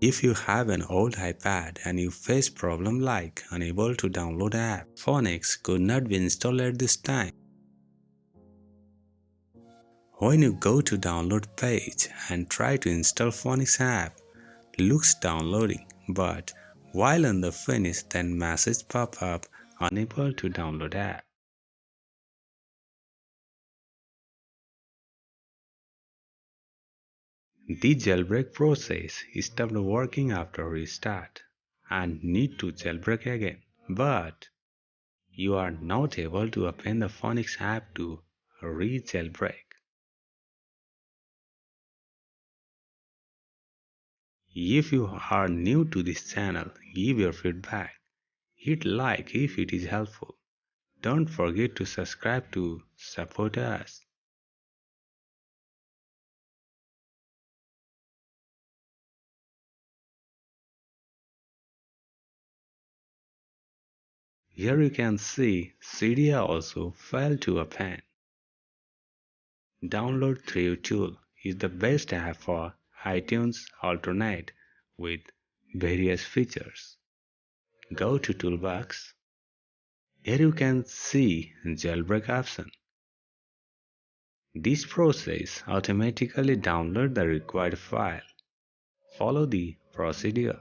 If you have an old iPad and you face problem like unable to download app, Phonics could not be installed at this time. When you go to download page and try to install Phonics app, looks downloading, but while on the finish then message pop up unable to download app. The jailbreak process stopped working after restart and need to jailbreak again, but you are not able to open the Phonics app to re-jailbreak. If you are new to this channel, give your feedback. Hit like if it is helpful. Don't forget to subscribe to support us. Here you can see Cydia also failed to open. Download 3 tool is the best app for iTunes alternate with various features. Go to Toolbox. Here you can see jailbreak option. This process automatically downloads the required file. Follow the procedure.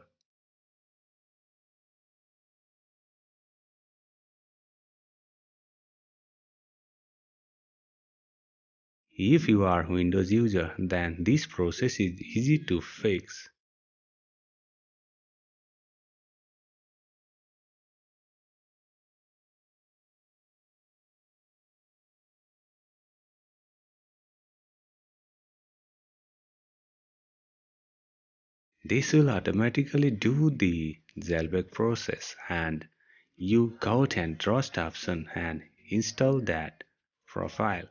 If you are a Windows user, then this process is easy to fix. This will automatically do the jailbreak process and you go to trust option and install that profile.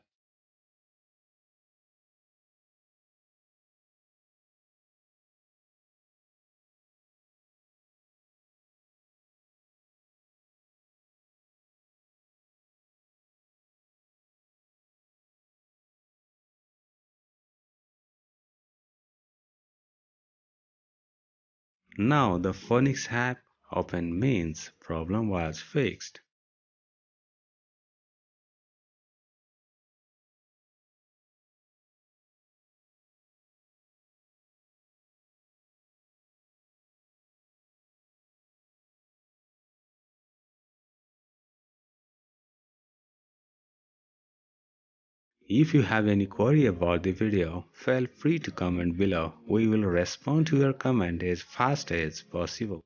Now the Phonics app open means problem was fixed. If you have any query about the video, feel free to comment below. We will respond to your comment as fast as possible.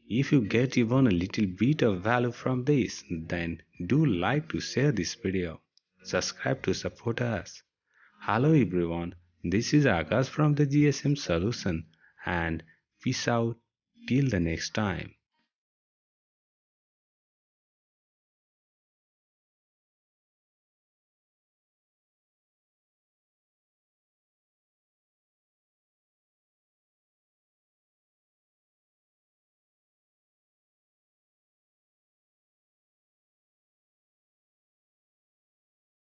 If you get even a little bit of value from this, then do like to share this video. Subscribe to support us. Hello everyone, this is Akash from the GSM Solution and peace out till the next time.